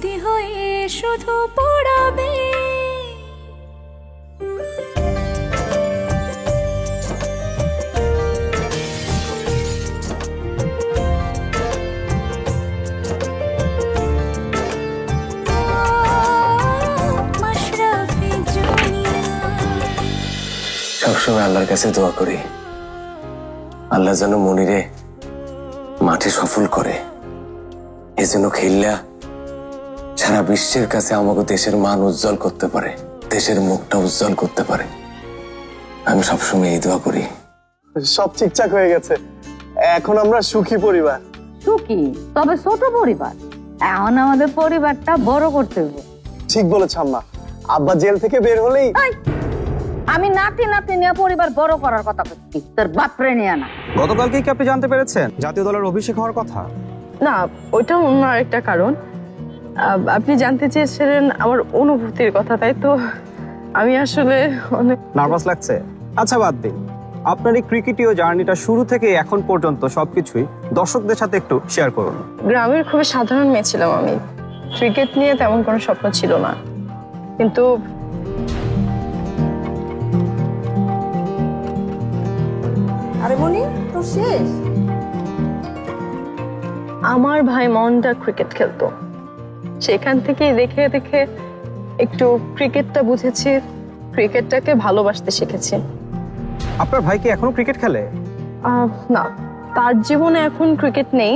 বন্দি হয়ে শুধু পড়াবে। সবসময় আল্লাহর কাছে দোয়া করি, আল্লাহ যেন মনিরে মাঠে সফল করে, এজন্য খেললা সারা বিশ্বের কাছে আমাকে দেশের মান উজ্জ্বল করতে পারে, দেশের মুখটা উজ্জ্বল করতে পারে। আমি সবসময় এই দোয়া করি। সব ঠিকঠাক হয়ে গেছে, এখন আমরা সুখী পরিবার। সুখী তবে ছোট পরিবার, এখন আমাদের পরিবারটা বড় করতে হবে। ঠিক বলেছ আম্মা, আব্বা জেল থেকে বের হলেই আমি নাতি নাতি নিয়ে পরিবার বড় করার কথা বলছি, তোর বাপরে নিয়ে না। গতকালকে কি আপনি জানতে পেরেছেন জাতীয় দলের অভিষেক হওয়ার কথা? না, ওইটা অন্য আরেকটা কারণ। আপনি জানতে চেয়েছিলেন আমার অনুভূতির কথা, তাই তো আমি আসলে অনেক নার্ভাস লাগছে। আচ্ছা বাদ দিন, আপনার এই ক্রিকেটীয় জার্নিটা শুরু থেকে এখন পর্যন্ত সবকিছুই দর্শকদের সাথে একটু শেয়ার করুন। গ্রামের খুবই সাধারণ মেয়ে ছিলাম আমি, ক্রিকেট নিয়ে তেমন কোনো স্বপ্ন ছিল না, কিন্তু আরে মনি তো শেষ। আমার ভাই মনটা ক্রিকেট খেলতো, সেখান থেকেই দেখে দেখে একটু ক্রিকেটটা বুঝেছি, ক্রিকেটটাকে ভালোবাসতে শিখেছি। আপনার ভাই কি এখনো ক্রিকেট খেলে? না, তার জীবনে এখন ক্রিকেট নেই,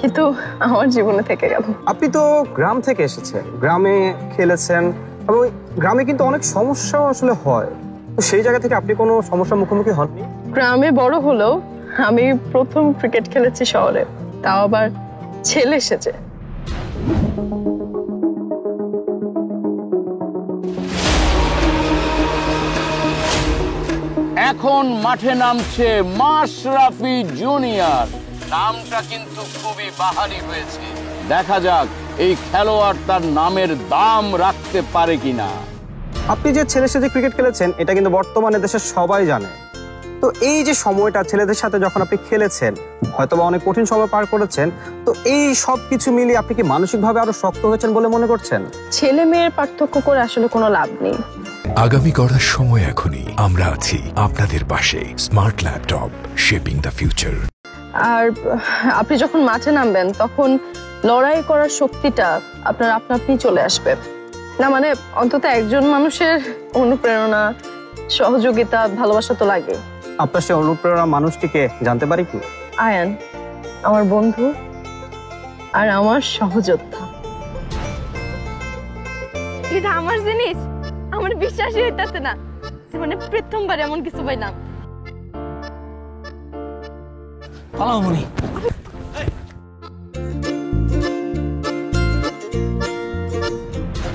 কিন্তু আমার জীবনে থেকে গেল। আপনি তো গ্রাম থেকে এসেছেন, গ্রামে খেলেছেন, এবং গ্রামে কিন্তু অনেক সমস্যা আসলে হয়, তো সেই জায়গা থেকে আপনি কোনো সমস্যার মুখোমুখি হননি? গ্রামে বড় হলেও আমি প্রথম ক্রিকেট খেলেছি শহরে, তাও আবার ছেলে এসেছে। এখন মাঠে নামছে মাশরাফি জুনিয়র। নামটা কিন্তু খুবই বাহারি হয়েছে, দেখা যাক এই খেলোয়াড় তার নামের দাম রাখতে পারে কিনা। আপনি যে ছেলের সাথে ক্রিকেট খেলেছেন এটা কিন্তু বর্তমানে দেশের সবাই জানে। তো এই যে সময়টা ছেলেদের সাথে যখন আপনি খেলেছেন, হয়তোবা অনেক কঠিন সময় পার করেছেন, তো এই সব কিছু মিলিয়ে আপনি কি মানসিকভাবে আরো শক্ত হয়েছেন বলে মনে করছেন? ছেলে মেয়ের পার্থক্য করে আসলে কোনো লাভ নেই। আগামী গড়ার সময় এখনই, আমরা আছি আপনাদের পাশে। Smart laptop, shaping the future. আর আপনি যখন মাঠে নামবেন তখন লড়াই করার শক্তিটা আপনার আপনি চলে আসবে। না মানে অন্তত একজন মানুষের অনুপ্রেরণা, সহযোগিতা, ভালোবাসা তো লাগে। আপনার সেই অনুপ্রেরণা মানুষটিকে জানতে পারি কি? আয়ান আমার বন্ধু আর আমার সহযোদ্ধা। এটা আমার জিনিস, আমার বিশ্বাসই হইতাছে না, মানে প্রথমবার এমন কিছু পাইলাম। পালামনি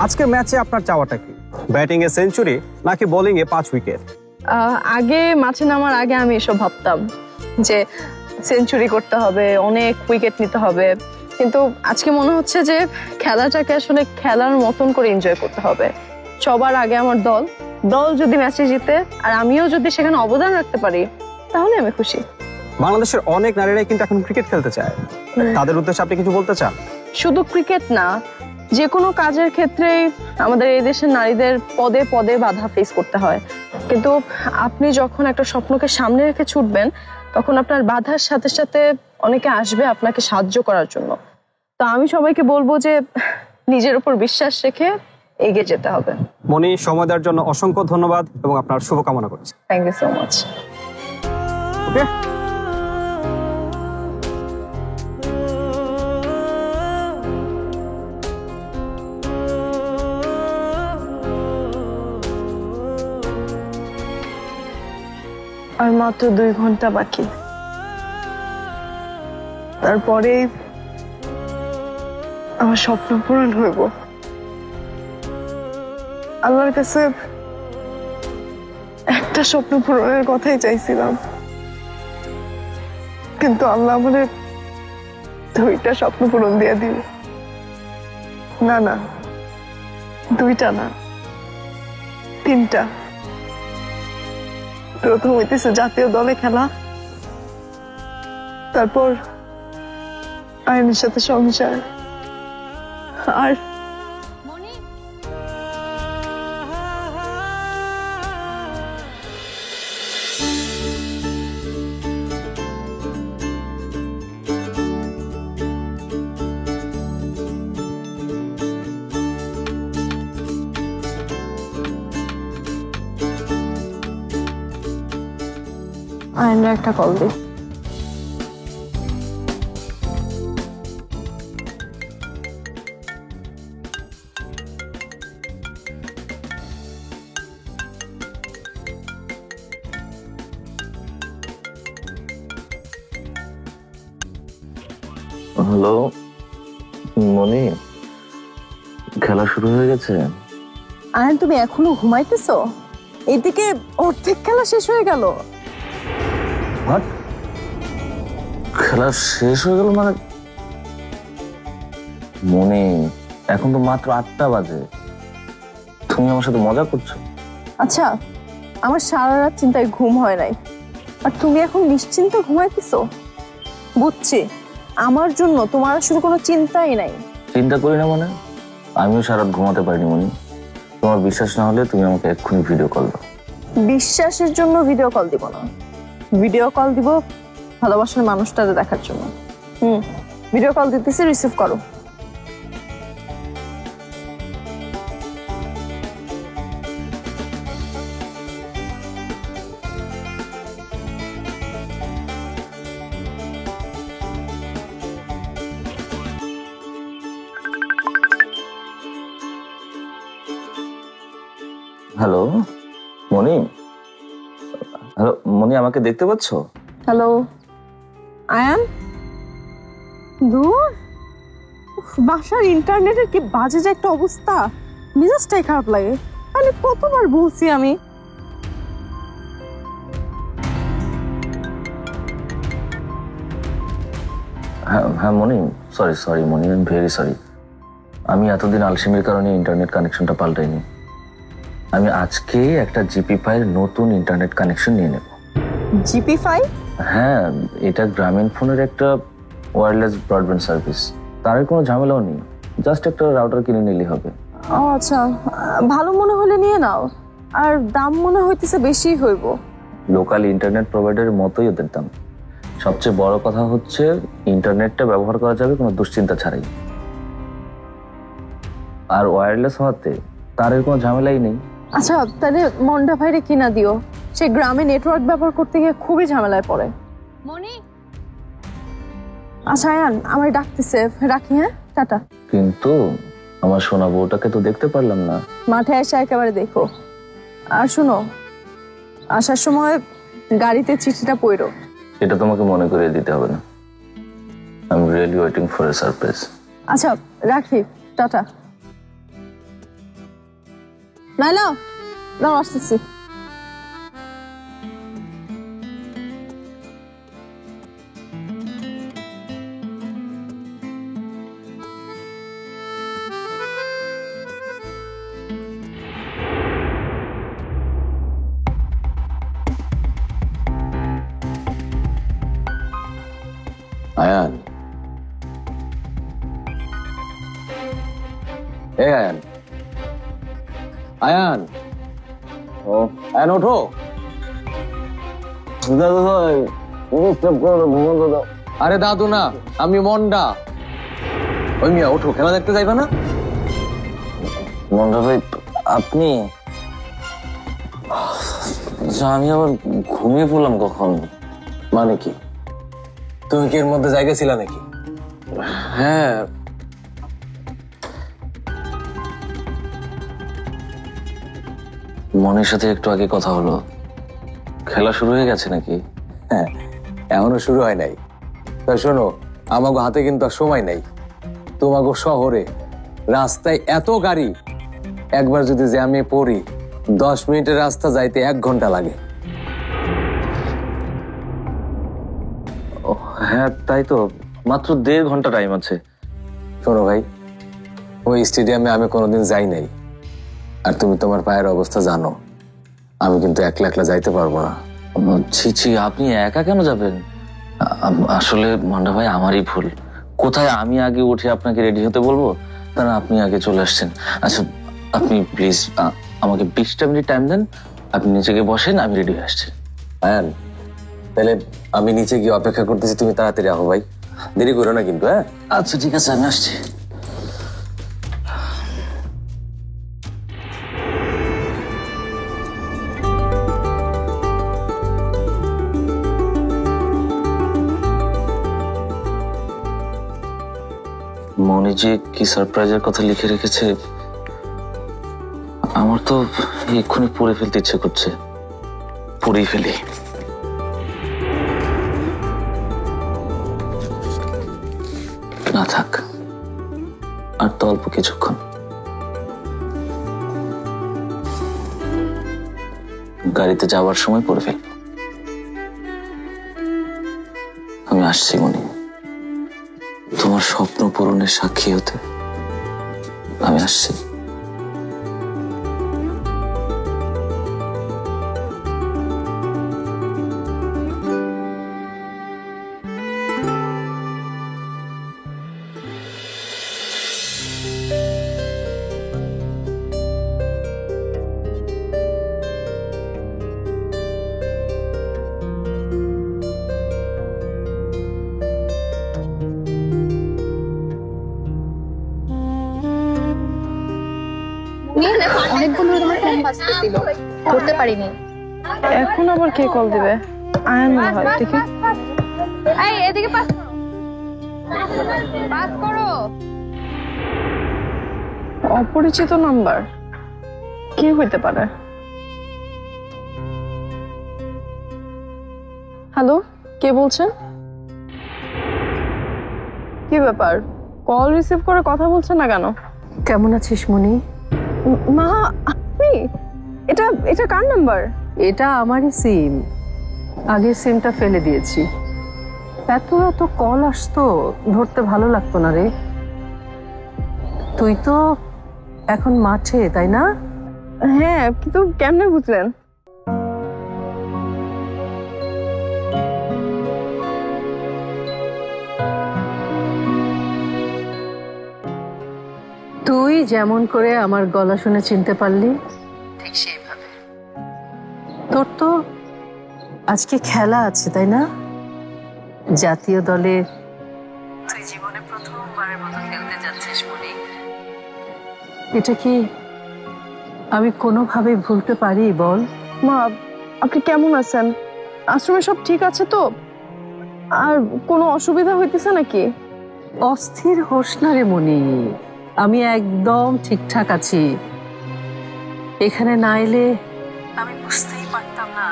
আজকের ম্যাচে আপনার চাওয়াটা কি? ব্যাটিং এ সেঞ্চুরি নাকি বোলিং এ 5 উইকেট? আগে মাঠে নামার আগে আমি এসব ভাবতাম যে সেঞ্চুরি করতে হবে, অনেক উইকেট নিতে হবে, কিন্তু আজকে মনে হচ্ছে যে খেলাটাকে আসলে খেলার মতন করে এনজয় করতে হবে। সবার আগে আমার দল যদি ম্যাচে জিতে আর আমিও যদি সেখানে অবদান রাখতে পারি তাহলে আমি খুশি। বাংলাদেশের অনেক নারীরাই কিন্তু এখন ক্রিকেট খেলতে চায়, তাদের উদ্দেশ্যে আপনি কিছু বলতে চান? শুধু ক্রিকেট না, যে কোনো কাজের ক্ষেত্রেই আমাদের এই দেশের নারীদের পদে পদে বাধা ফেস করতে হয়, কিন্তু আপনি যখন একটা স্বপ্নকে সামনে রেখে ছুটবেন তখন আপনার বাধার সাথে সাথে অনেকে আসবে আপনাকে সাহায্য করার জন্য। তো আমি সবাইকে বলবো যে নিজের উপর বিশ্বাস রেখে এগিয়ে যেতে হবে। মনি, সময় দেওয়ার জন্য অসংখ্য ধন্যবাদ এবং আপনার শুভকামনা করছি। Thank you so much. Okay, আর মাত্র 2 ঘন্টা বাকি, তারপরে আমার স্বপ্ন পূরণ হইব। আল্লাহর কাছে একটা স্বপ্ন পূরণের কথাই চাইছিলাম, কিন্তু আল্লাহ আমাদের 2টা স্বপ্ন পূরণ দিয়ে দিল। না না, 2টা না, 3টা। প্রথম হইতেছে জাতীয় দলে খেলা, তারপর আইনের সাথে সংসার, আর আয়নরা একটা কল দিই। হ্যালো মনি, খেলা শুরু হয়ে গেছে? আয়ন তুমি এখনো ঘুমাইতেছো? এইদিকে অর্ধেক খেলা শেষ হয়ে গেল। খেলা শেষ হয়ে গেল মানে? মনি, এখন তো মাত্র 8টা বাজে, তুমি আমার সাথে মজা করছো? আচ্ছা, আমার সারা রাত চিন্তায় ঘুম হয় নাই, আর তুমি এখন নিশ্চিন্তে ঘুমাইতেছো? বুঝছি, আমার জন্য তোমার আসলে কোনো চিন্তাই নাই। চিন্তা করি না মানে? আমিও সারা রাত ঘুমাতে পারিনি মনি। তোমার বিশ্বাস না হলে তুমি আমাকে এক্ষুনি ভিডিও কল দাও। বিশ্বাসের জন্য ভিডিও কল দিব না, ভিডিও কল দিব ভালোবাসার মানুষটাকে দেখার জন্য। ভিডিও কল দিতেছি, রিসিভ করো। হ্যালো মনি, হ্যালো মনি, আমাকে দেখতে পাচ্ছ? হ্যালো আয়ান। দূর, বাসার ইন্টারনেটের কি বাজে যে একটা অবস্থা, মেজাজটাই খারাপ লাগে। মানে কতবার বলছি আমি। হ্যাঁ Moni, sorry Moni, I am very sorry. আমি এতদিন আলসেমির কারণে ইন্টারনেট কানেকশনটা পাল্টাইনি। আমি আজকে একটা জিপি5 নতুন ইন্টারনেট কানেকশন নিয়ে নেব। জিপি5? হ্যাঁ, এটা গ্রামীণ ফোনের একটা ওয়্যারলেস ব্রডব্যান্ড সার্ভিস। তার কোনো ঝামেলাও নেই, জাস্ট একটা রাউটার কিনে নিলেই হবে। ও আচ্ছা, ভালো মনে হলে নিয়ে নাও, আর দাম মনে হইতেছে বেশি হইব। লোকাল ইন্টারনেট প্রোভাইডারের মতোই ওদের দাম। সবচেয়ে বড় কথা হচ্ছে ইন্টারনেটটা ব্যবহার করা যাবে কোনো দুশ্চিন্তা ছাড়াই, আর ওয়্যারলেস হওয়াতে তারের কোনো ঝামেলাই নেই। আচ্ছা, তাহলে মন্ডা ভাইরে কিনা দিও, সে গ্রামে নেটওয়ার্ক ব্যবহার করতে গিয়ে খুবই ঝামেলায় পড়ে। মনি, আচ্ছা আয়ান, আমার ডাকতেছে, রাখি। হ্যাঁ, টাটা। কিন্তু আমার সোনা বউটাকে তো দেখতে পারলাম না। মাঠে এসে একেবারে দেখো। আর শুনো, আসার সময় গাড়িতে চিঠিটা পড়ো। এটা তোমাকে মনে করিয়ে দিতে হবে না। I am really waiting for a surprise. আচ্ছা রাখি, টাটা। নাইলা, না আসতেছি। আয়ান, আয়ান, আয়ান, ও আয়ান, ওঠো। দাদু ভাই, ডিস্টার্ব করো না, ঘুমাতে দাও। আরে দাদু না, আমি মন্ডা। ওই মিয়া, ওঠো, খেলা দেখতে যাইবা না? মন্ডা ভাই, আপনি? আমি আবার ঘুমিয়ে পড়লাম কখন? মানে কি, তুমি কি এর মধ্যে জায়গা ছিল নাকি? হ্যাঁ, মনের সাথে একটু আগে কথা হলো। খেলা শুরু হয়ে গেছে নাকি? হ্যাঁ, এখনো শুরু হয় নাই। তা শোনো, আমাগো হাতে কিন্তু আর সময় নাই। তোমাগো শহরে রাস্তায় এত গাড়ি, একবার যদি জ্যামে পড়ি 10 মিনিটের রাস্তা যাইতে 1 ঘন্টা লাগে। হ্যাঁ তাই তো, মাত্র 1.5 ঘন্টা টাইম আছে। শোনো ভাই, ওই স্টেডিয়ামে আমি কোনোদিন যাই নাই, আর তুমি তোমার পায়ের অবস্থা জানো। আমি কিন্তু একলা একলা যাইতে পারবো না। ছি ছি, আপনি একা কেন যাবেন? আসলে মন্ডা ভাই, আমারই ভুল। কোথায় আমি আগে উঠে আপনাকে রেডি হতে বলবো, তারা আপনি আগে চলে আসছেন। আচ্ছা আপনি প্লিজ আমাকে 20টা মিনিট টাইম দেন, আপনি নিচে গিয়ে বসেন, আমি রেডি হয়ে আসছি। আয়ান, তাহলে আমি নিচে গিয়ে অপেক্ষা করতেছি, তুমি তাড়াতাড়ি আহো ভাই, দেরি করো না কিন্তু। হ্যাঁ আচ্ছা ঠিক আছে, আমি আসছি। মনি যে কি সারপ্রাইজের কথা লিখে রেখেছে, আমার তো এক্ষুনি পড়ে ফেলতে ইচ্ছে করছে। পড়েই ফেলি। না থাক, আর তো অল্প কিছুক্ষণ। গাড়িতে যাওয়ার সময় পড়ে ফেলব। আমি আসছি মনি, তোমার স্বপ্ন পূরণের সাক্ষী হতে। আমি আসছি। অনেকক্ষণ ধরে তোমার ফোন বাজতেছিল, করতে পারিনি। এখন আবার কে কল দিবে? আয়ান মনে হয়। দেখি। এই এদিকে পাস করো, পাস করো। অপরিচিত নাম্বার, কি হইতে পারে? হ্যালো, কে বলছেন? কি ব্যাপার, কল রিসিভ করে কথা বলছেন না কেন? কেমন আছিস মনি? মা, আপনি? এটা এটা কার নাম্বার? এটা আমারই সিম, আগের সিমটা ফেলে দিয়েছি। এত এত কল আসতো, ধরতে ভালো লাগতো না রে। তুই তো এখন মাঠে, তাই না? হ্যাঁ, কিন্তু কেমনে বুঝলেন? তুই যেমন করে আমার গলা শুনে চিনতে পারলি, ঠিক সেইভাবে। তোর তো আজকে খেলা আছে, তাই না? জাতীয় দলে তুই জীবনে প্রথমবারের মতো খেলতে যাচ্ছিস মনি। এটা কি আমি কোনোভাবে ভুলতে পারি বল? মা, আপনি কেমন আছেন? আশ্রমে সব ঠিক আছে তো? আর কোনো অসুবিধা হইতেছে নাকি? অস্থির হোস না রে মনি, আমি একদম ঠিকঠাক আছি। এখানে না এলে আমি বুঝতেই পারতাম না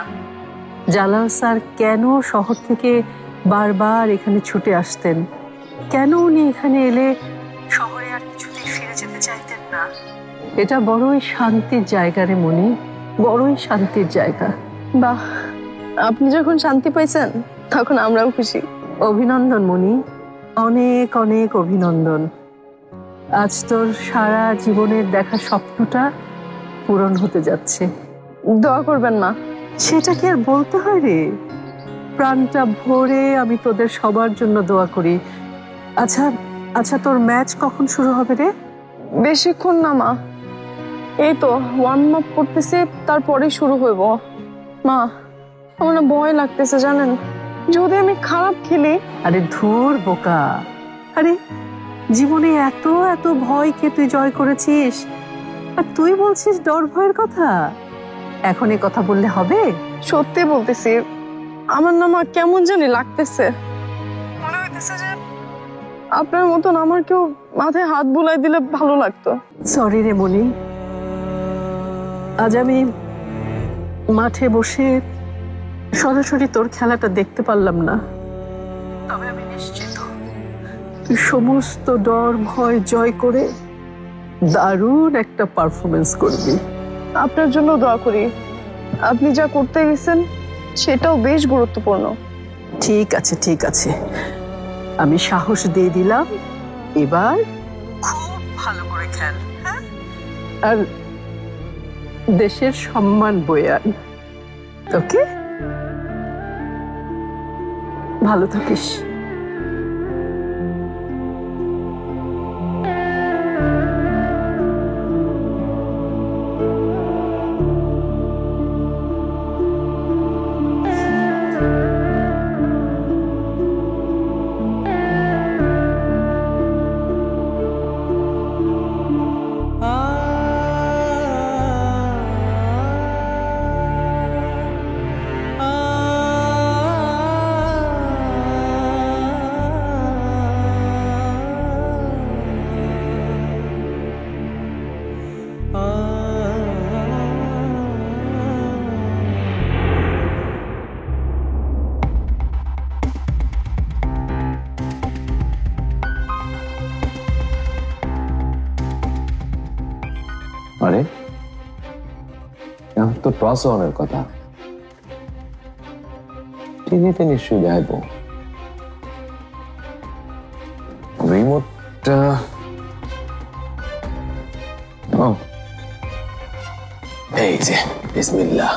জালাল স্যার কেন শহর থেকে বারবার এখানে ছুটে আসতেন, কেন উনি এখানে এলে শহরে আর কিছুতেই ফিরে যেতে চাইতেন না। এটা বড়ই শান্তির জায়গা রে মনি, বড়ই শান্তির জায়গা। বাহ, আপনি যখন শান্তি পাইছেন তখন আমরাও খুশি। অভিনন্দন মনি, অনেক অনেক অভিনন্দন। আজ তোর সারা জীবনের দেখা স্বপ্নটা পূরণ হতে যাচ্ছে। দোয়া করবেন মা। সেটা কি আর বলতে হয় রে? প্রাণটা ভরে আমি তোদের সবার জন্য দোয়া করি। আচ্ছা আচ্ছা, তোর ম্যাচ কখন শুরু হবে রে? বেশিক্ষণ না মা, এই তো ওয়ার্ম আপ করতেছি, তারপরে শুরু হইব। মা, আমার না ভয় লাগতেছে জানেন, যদি আমি খারাপ খেলি। আরে ধুর বোকা, আরে জীবনে এত এত ভয়কে তুই জয় করেছিস, আর তুই বলছিস ডর ভয়ের কথা? এখন এ কথা বললে হবে? সত্যি বলতেছি, আমার না মা কেমন জানি লাগতেছে। মনে হইতেছে যে আপনার মতন আমার কেউ মাথায় হাত বুলাই দিলে ভালো লাগতো। সরি রে মনি, আজ আমি মাঠে বসে সরাসরি তোর খেলাটা দেখতে পারলাম না। তবে আমি নিশ্চিত তুই সমস্ত ডর ভয় জয় করে দারুণ একটা পারফরমেন্স করবি। আপনার জন্য দোয়া করি। আপনি যা করতে গেছেন সেটাও বেশ গুরুত্বপূর্ণ। ঠিক আছে ঠিক আছে, আমি সাহস দিয়ে দিলাম, এবার খুব ভালো করে খেল, হ্যাঁ? আর দেশের সম্মান বয়ে আন। ওকে, ভালো থাকিস। ক্রসওয়ানের কথা টিভিতে নিশ্চয়ই দেখাবো। রিমোটটা এই যে বিসমিল্লাহ।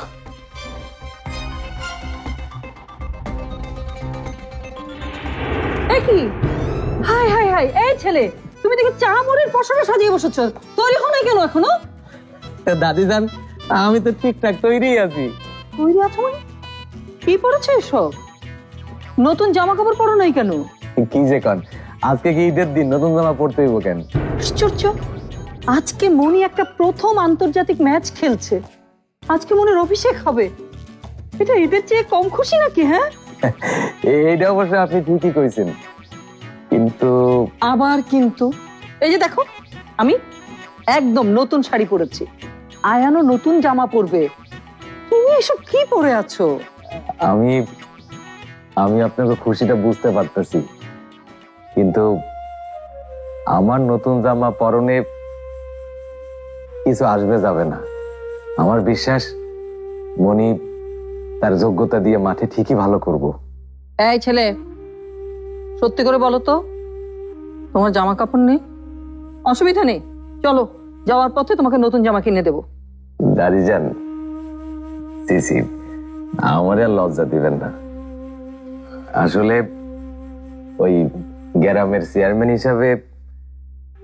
কি হাই হাই হাই, এই ছেলে তুমি দেখি চা মুড়ির পসরা সাজিয়ে বসেছো, তৈরি হো নাই কেন এখনো? দাদি জান, আমি তো ঠিকঠাক তৈরি আছি। তৈরি আছো মানে? কি পরেছো এসব? নতুন জামা কাপড় পরো নাই কেন? কি যে কন, আজকে কি ঈদের দিন, নতুন জামা পরতে হইব কেন? আশ্চর্য, আজকে মনি একটা প্রথম আন্তর্জাতিক ম্যাচ খেলছে, আজকে মনির অভিষেক হবে, এটা ঈদের চেয়ে কম খুশি নাকি? হ্যাঁ এইটা অবশ্য আপনি ঠিকই কইছেন, কিন্তু আবার কিন্তু এই যে দেখো আমি একদম নতুন শাড়ি পরেছি, আয়ানও নতুন জামা পরবে, তুমি এসব কি পরে আছো? আমি আমি আপনাকে খুশিটা বুঝতে পারতেছি, কিন্তু আমার নতুন জামা পরনে কিছু আসবে যাবে না। আমার বিশ্বাস মনি তার যোগ্যতা দিয়ে মাঠে ঠিকই ভালো করব। এই ছেলে, সত্যি করে বলো তো, তোমার জামা কাপড় নেই? অসুবিধা নেই, চলো যাওয়ার পথে তোমাকে নতুন জামা কিনে দেবো। দাদি যান, সিসি আমার আর লজ্জা দিবেন না। আসলে ওই গ্রামের চেয়ারম্যান হিসাবে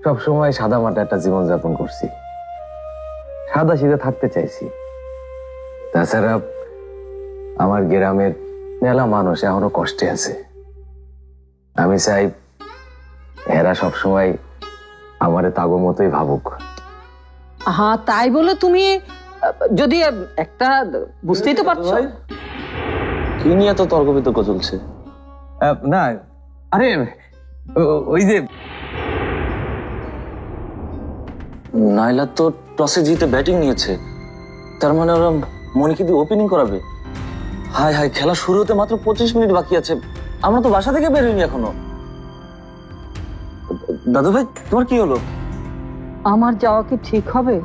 সবসময় সাদা মাটা একটা জীবনযাপন করছি, সাদা সিধা থাকতে চাইছি। তাছাড়া আমার গ্রামের মেলা মানুষ এখনো কষ্টে আছে, আমি চাই এরা সবসময় আমারে তাগো মতোই ভাবুক। হ্যাঁ তাই বলে তুমি যদি একটা, বুঝতেই তো পারছো। কি নিয়ে এত তর্ক বিতর্ক চলছে? না আরে ওই যে নাইলা তো টসে জিতে ব্যাটিং নিয়েছে, তার মানে ওরা মনিকে দিয়ে ওপেনিং করাবে। হাই হাই, খেলা শুরু হতে মাত্র 25 মিনিট বাকি আছে, আমরা তো বাসা থেকে বেরোইনি এখনো। দাদু ভাই, তোমার কি হলো? আমার যাওয়া কি ঠিক হবে?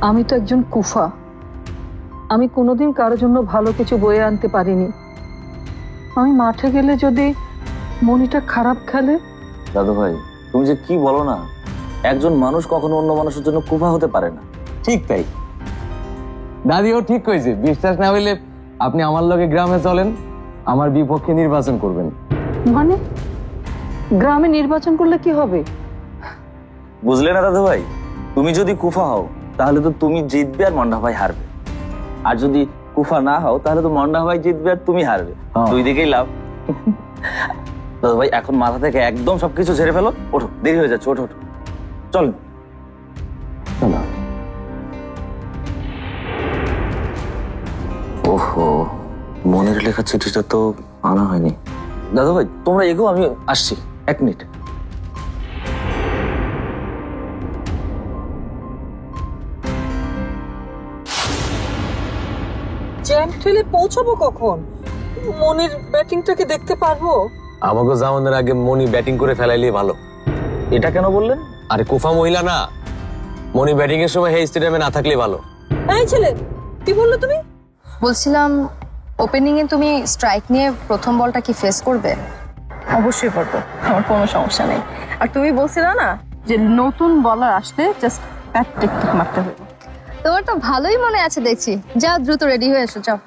আমি তো একজন কুফা, আমি কোনোদিন কারোর জন্য ভালো কিছু বয়ে আনতে পারিনি। আমি মাঠে গেলে যদি মনিটা খারাপ খেলে? দাদু ভাই, তুমি যে কি বলো না, একজন মানুষ কখনো অন্য মানুষের জন্য কুফা হতে পারে না। ঠিক তাই, দাদিও ঠিক কইছে। বিশ্বাস না হইলে আপনি আমার লগে গ্রামে চলেন, আমার বিপক্ষে নির্বাচন করবেন। মানে গ্রামে নির্বাচন করলে কি হবে? বুঝলে না দাদু ভাই, তুমি যদি কুফা হও তাহলে তো তুমি জিতবে আর মন্ডা ভাই হারবে, আর যদি কুফা না হও তাহলে তো মন্ডা ভাই জিতবে আর তুমি হারবে, দুই দিকেই লাভ। দাদু ভাই, এখন মাথা থেকে একদম সবকিছু ঝেড়ে ফেলো, ওঠো, দেরি হয়ে যাচ্ছে, ওঠো ওঠো, চল। ওহো, মনের লেখা চিঠিটা তো আনা হয়নি। দাদু ভাই তোমরা এগো, আমি আসছি, 1 মিনিট। জ্যাম ঠেলে পৌঁছাবো কখন? মনির ব্যাটিংটাকে দেখতে পারবো? আমাকে যাওয়ানোর আগে মনি ব্যাটিং করে ফেলাইলে ভালো। এটা কেন বললেন? আরে কুফা মহিলা না, মনি ব্যাটিং এর সময় এই স্টেডিয়ামে না থাকলে ভালো। এই ছেলে, কি বললে তুমি? বলছিলাম ওপেনিং এ তুমি স্ট্রাইক নিয়ে প্রথম বলটা কি ফেস করবে? অবশ্যই করবো, আমার কোনো সমস্যা নেই। আর তুমি বলছিলে না যে নতুন বলার আসলে জাস্ট প্যাট টেকটিক মারতে হবে। তোমার তো ভালোই মনে আছে দেখছি, যাও দ্রুত রেডি হয়ে এসো, যাও।